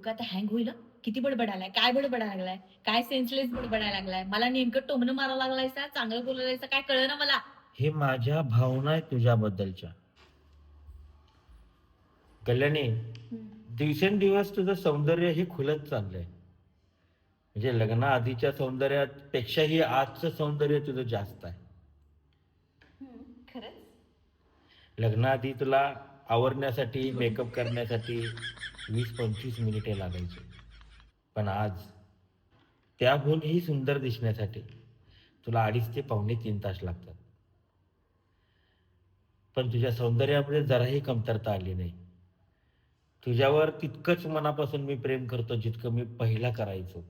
डोकं आता हँग होईल हं. किती बडबडालाय, काय बडबडायला लागलाय, काय सेन्सलेस बडबडायला लागलाय, मला नेमकं टोमणं मारायला लागलायसा, चांगलं बोलायलायसा, काय कळलं ना मला. हे माझ्या भावना आहे तुझ्याबद्दलच्या. कल्याणी, दिवसेंदिवस तुझं सौंदर्य हे खुलत चाललंय. म्हणजे लग्नाआधीच्या सौंदर्यापेक्षाही आजचं सौंदर्य तुझं जास्त आहे. खरंच. लग्नाआधी तुला आवरण्यासाठी, मेकअप करण्यासाठी 20-25 मिनिटे लागायची. पण आज त्याहूनही सुंदर दिसण्यासाठी तुला 2.5 ते पावणे 3 तास लागतात. पण तुझ्या सौंदर्यामध्ये जराही कमतरता आली नाही. तुझ्यावर तितकंच मनापासून मी प्रेम करतो जितकं मी पहिला करायचो.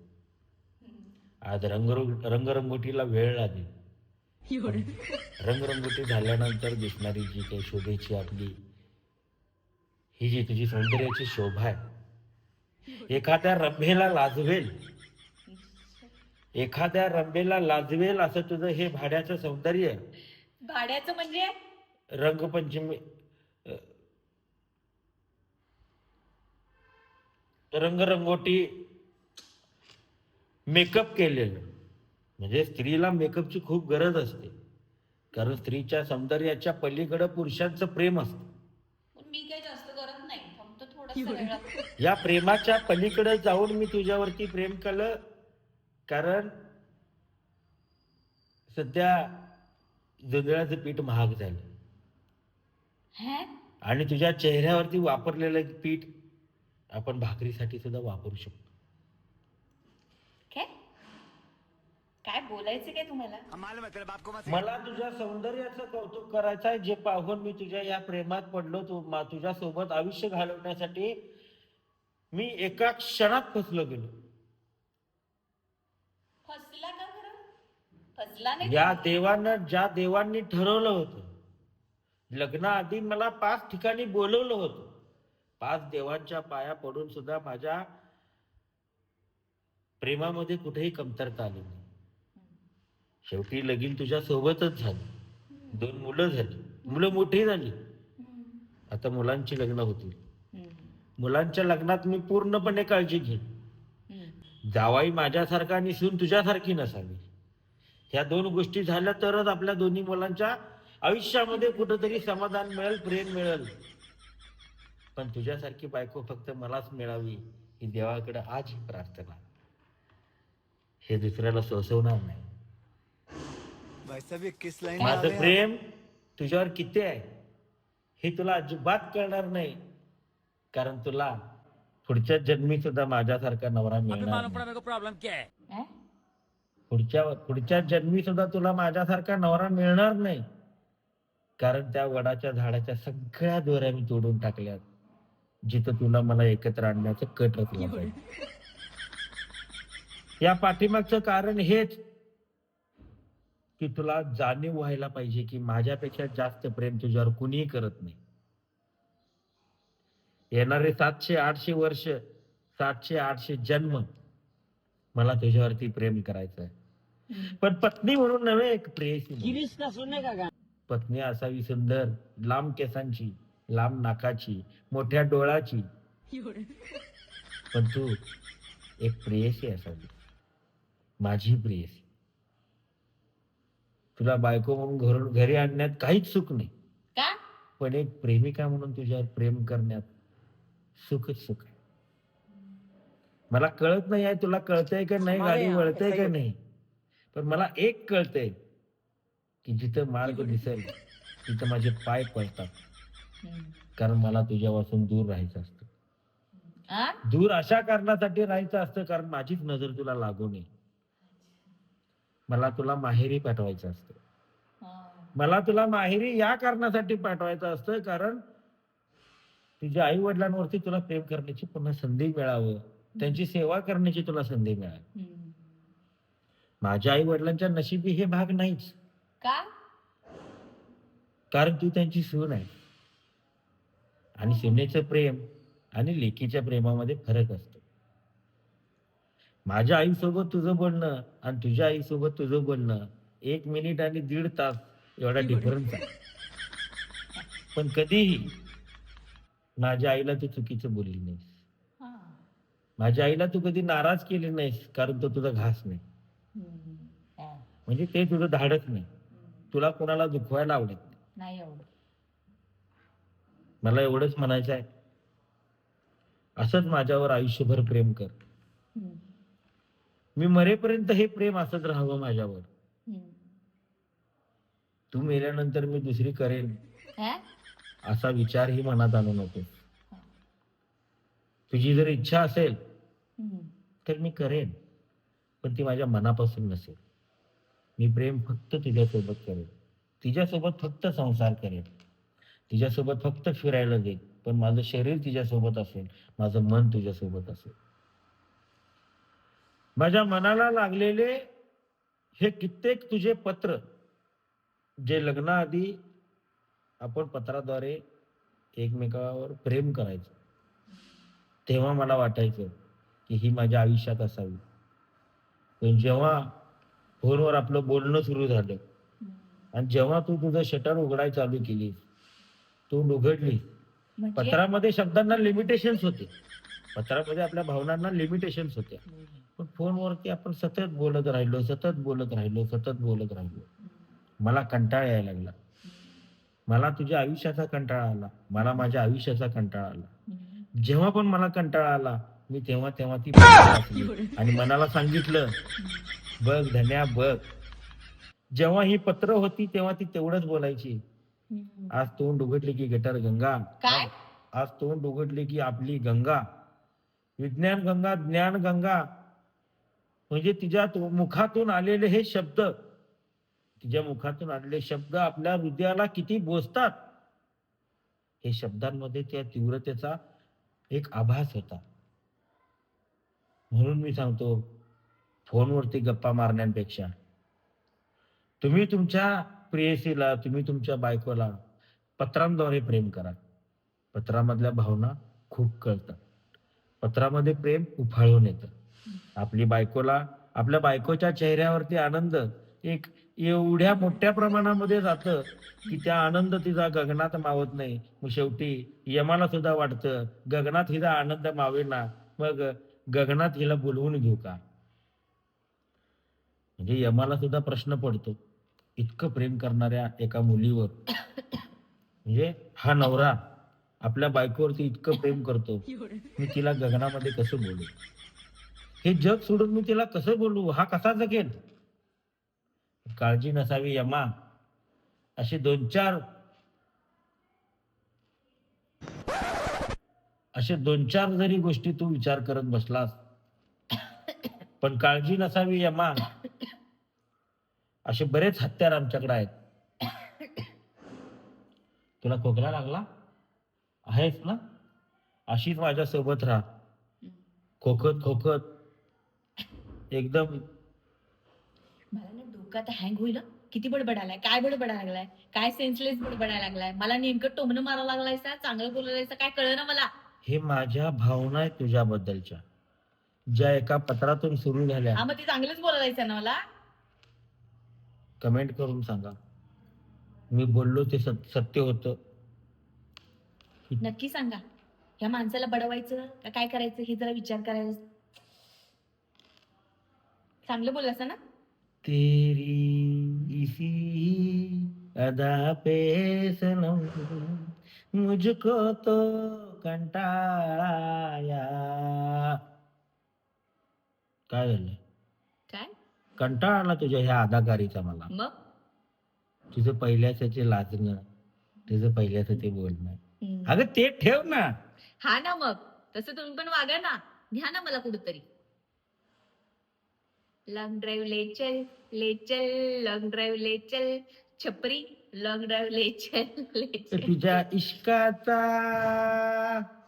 आज रंगरंगोटीला वेळ लागेल. पण रंगरंगोटी झाल्यानंतर दिसणारी जी काही शोभेची आपली ही जी तुझी सौंदर्याची शोभा आहे, एखाद्या रंभेला लाजवेल असं तुझं हे भाड्याचं सौंदर्य. भाड्याचं म्हणजे? रंगपंचमी रंगरंगोटी मेकअप केलेलं. म्हणजे स्त्रीला मेकअपची खूप गरज असते, कारण स्त्रीच्या सौंदर्याच्या पलीकडे पुरुषांचं प्रेम असतं. पण मी काही जास्त करत नाही, फक्त थोडंसं वेगळं. या प्रेमाच्या पलीकडे जाऊन मी तुझ्यावरती प्रेम केलं, कारण सध्या जोंधळ्याचं पीठ महाग झालं हे? आणि तुझ्या चेहऱ्यावरती वापरलेलं पीठ आपण भाकरीसाठी सुद्धा वापरू शकतो. काय काय बोलायचं काय तुम्हाला? मला तुझ्या सौंदर्याचं कौतुक करायचं आहे, जे पाहून मी तुझ्या या प्रेमात पडलो. तुझ्या सोबत आयुष्य घालवण्यासाठी मी एका क्षणात फसलो गेलो. फसला का खरं? फसला नाही. ज्या देवांनी ठरवलं होतं, लग्नाआधी मला 5 ठिकाणी बोलवलं होतं, 5 देवांच्या पाया पडून सुद्धा माझ्या प्रेमामध्ये कुठेही कमतरता आली नाही. शेवटी लगीन तुझ्या सोबतच झालं. 2 मुलं झाली, मुलं मोठी झाली. आता मुलांची लग्न होतील. मुलांच्या लग्नात मी पूर्णपणे काळजी घेईन. जावाई माझ्यासारखा आणि सून तुझ्यासारखी नसावी. ह्या 2 गोष्टी झाल्या तरच आपल्या दोन्ही मुलांच्या आयुष्यामध्ये कुठंतरी समाधान मिळेल, प्रेम मिळेल. पण तुझ्यासारखी बायको फक्त मलाच मिळावी ही देवाकडे आज ही प्रार्थना. हे दुसऱ्याला सोसवणार नाही. माझं प्रेम तुझ्यावर किती आहे हे तुला अजिबात कळणार नाही, कारण तुला पुढच्या जन्मी सुद्धा माझ्यासारखा नवरा मिळणार नाही. पुढच्या जन्मी सुद्धा तुला माझ्यासारखा नवरा मिळणार नाही, कारण त्या वडाच्या झाडाच्या सगळ्या दोऱ्या मी तोडून टाकल्यात, जिथं तुला मला एकत्र आणण्याचं कट रचलं पाहिजे. या पाठीमागचं कारण हेच की तुला जाणीव व्हायला पाहिजे की माझ्यापेक्षा जास्त प्रेम तुझ्यावर कुणीही करत नाही. येणारे 700-800 वर्ष, 700-800 जन्म मला तुझ्यावरती प्रेम करायचं आहे. पण पत्नी म्हणून नव्हे, एक प्रेयसी. पत्नी असावी सुंदर, लांब केसांची, लांब नाकाची, मोठ्या डोळाची. पण तू एक प्रेयसी असावी, माझी प्रेयसी. तुला बायको म्हणून घरी आणण्यात काहीच सुख नाही, का? पण एक प्रेमिका म्हणून तुझ्यावर प्रेम करण्यात सुखच सुख आहे. मला कळत नाही आहे तुला कळतंय का नाही, गाडी वळतंय का नाही, पण मला एक कळतंय की जिथं मार्ग दिसेल तिथं माझे पाय पडतात, कारण मला तुझ्यापासून दूर राहायचं असतं. दूर अशा कारणासाठी राहायचं असतं कारण माझीच नजर तुला लागू नये. मला तुला माहेरी पाठवायचं असतं. मला तुला माहेरी या कारणासाठी पाठवायचं असतं कारण तुझ्या आई वडिलांवरती तुला प्रेम करण्याची पुन्हा संधी मिळावं, त्यांची सेवा करण्याची तुला संधी मिळावी. माझ्या आई वडिलांच्या नशिबी हे भाग नाहीच, का? कारण तू त्यांची सून आहे आणि सुनेचं प्रेम आणि लेकीच्या प्रेमामध्ये फरक असतो. माझ्या आईसोबत तुझं बोलणं आणि तुझ्या आईसोबत तुझं बोलणं 1 मिनिट आणि 1.5 तास एवढा डिफरन्स आहे. पण कधीही माझ्या आईला तू चुकीचं बोलली नाहीस. माझ्या आईला तू कधी नाराज केली नाहीस, कारण तो तुझा घास नाही. हा. म्हणजे ते तुझं धाडच नाही. तुला कोणाला दुखवायला आवडत नाही. नाही आवडत. मला एवढंच म्हणायचं आहे, असंच माझ्यावर आयुष्यभर प्रेम कर. मी मरेपर्यंत हे प्रेम असंच राहावं माझ्यावर. तू मेल्यानंतर मी दुसरी करेन असा विचारही मनात आणू नको. तुझी जर इच्छा असेल तर मी करेन, पण ती माझ्या मनापासून नसेल. मी प्रेम फक्त तुझ्यासोबत करेन, तिच्यासोबत फक्त संसार करेन, तिच्यासोबत फक्त फिरायला जाईल, पण माझं शरीर तिच्यासोबत असेल, माझं मन तुझ्यासोबत असेल. माझ्या मनाला लागलेले हे कित्येक तुझे पत्र, जे लग्नाआधी आपण पत्राद्वारे एकमेकावर प्रेम करायचं, तेव्हा मला वाटायचं की ही माझ्या आयुष्यात असावी. पण जेव्हा फोनवर आपलं बोलणं सुरू झालं आणि जेव्हा तू तुझं शटर उघडाय चालू केलीस, तोंड उघडली, पत्रामध्ये शब्दांना लिमिटेशन्स होते, पत्रामध्ये आपल्या भावनांना लिमिटेशन्स होत्या, पण फोनवरती आपण सतत बोलत राहिलो, सतत बोलत राहिलो, सतत बोलत राहिलो. मला कंटाळा यायला लागला. मला तुझ्या आयुष्याचा कंटाळा आला, मला माझ्या आयुष्याचा कंटाळा आला. जेव्हा पण मला कंटाळा आला, मी तेव्हा तेव्हा ती पत्र वाचली आणि मनाला सांगितलं, बघ धन्या बघ. जेव्हा ही पत्र होती तेव्हा ती तेवढंच बोलायची. आज तोंड उघडली की गटर गंगा. काय? आज तोंड उघडली की आपली गंगा, विज्ञान गंगा, ज्ञान गंगा. म्हणजे तिच्या मुखातून आलेले हे शब्द, तिच्या मुखातून आलेले शब्द आपल्या हृदयाला किती बोचतात, हे शब्दांमध्ये त्या तीव्रतेचा एक आभास होता. म्हणून मी सांगतो, फोनवरती गप्पा मारण्यापेक्षा तुम्ही तुमच्या प्रेयसीला, तुम्ही तुमच्या बायकोला पत्रांद्वारे प्रेम करा. पत्रामधल्या भावना खूप कळतात, पत्रामध्ये प्रेम उफाळून येतं. आपल्या बायकोच्या चेहऱ्यावरती आनंद एक एवढ्या मोठ्या प्रमाणामध्ये जातं की त्या आनंद तिचा गगनात मावत नाही. मग शेवटी यमाला सुद्धा वाटतं गगनात हिचा आनंद मावेना, मग गगनात हिला बोलवून घेऊ का. म्हणजे यमाला सुद्धा प्रश्न पडतो, इतकं प्रेम करणाऱ्या एका मुलीवर, म्हणजे हा नवरा आपल्या बायकोवरती इतकं प्रेम करतो, मी तिला गगनामध्ये कसं बोलू, हे जग सोडून मी तिला कसं बोलू, हा कसा जगेल. काळजी नसावी यमा, असे दोन चार जरी गोष्टी तू विचार करत बसलास, पण काळजी नसावी यमा, असे बरेच हत्यार आमच्याकडे आहेत. तुला खोकला लागला आहेस ना, अशीच माझ्या सोबत राहा, खोकत खोकत एकदम. मला ना डोकं आता हँग होईल. किती बडबडालाय, काय बडबडायला लागलाय, काय सेन्सलेस बडबडायला लागलाय, मला नेमकं टोमणं मारायला लागलायसा, चांगलं बोलायचं काय कळलं ना मला. हे माझ्या भावना आहेत तुझ्याबद्दलच्या, ज्या एका पत्रातून सुरू झाल्या. मग ते चांगलंच बोलायचं ना मला. कमेंट करून सांगा, मी बोललो ते सत्य होतं. नक्की सांगा, ह्या माणसाला बडवायचं का काय करायचं हे जरा विचार करायला. चांगलं बोललास ना. तेरी इसी अदा पे सनम मुझको तो कंटाळा आया. काय झालं, काय कंटाळा आला तुझ्या ह्या अदाकारीचा मला. मग तुझं पहिल्याच ते लाजणं, तुझं पहिल्याच ते बोलणं, अगं ते ठेव ना. हा ना, मग तसं तुम्ही पण वागा ना, घ्या ना मला कुठंतरी. लॉंग ड्राईव्ह ले चल लॉंग ड्राईव्ह ले चल, छपरी लॉंग ड्राईव्ह ले चल. तुझ्या इश्काचा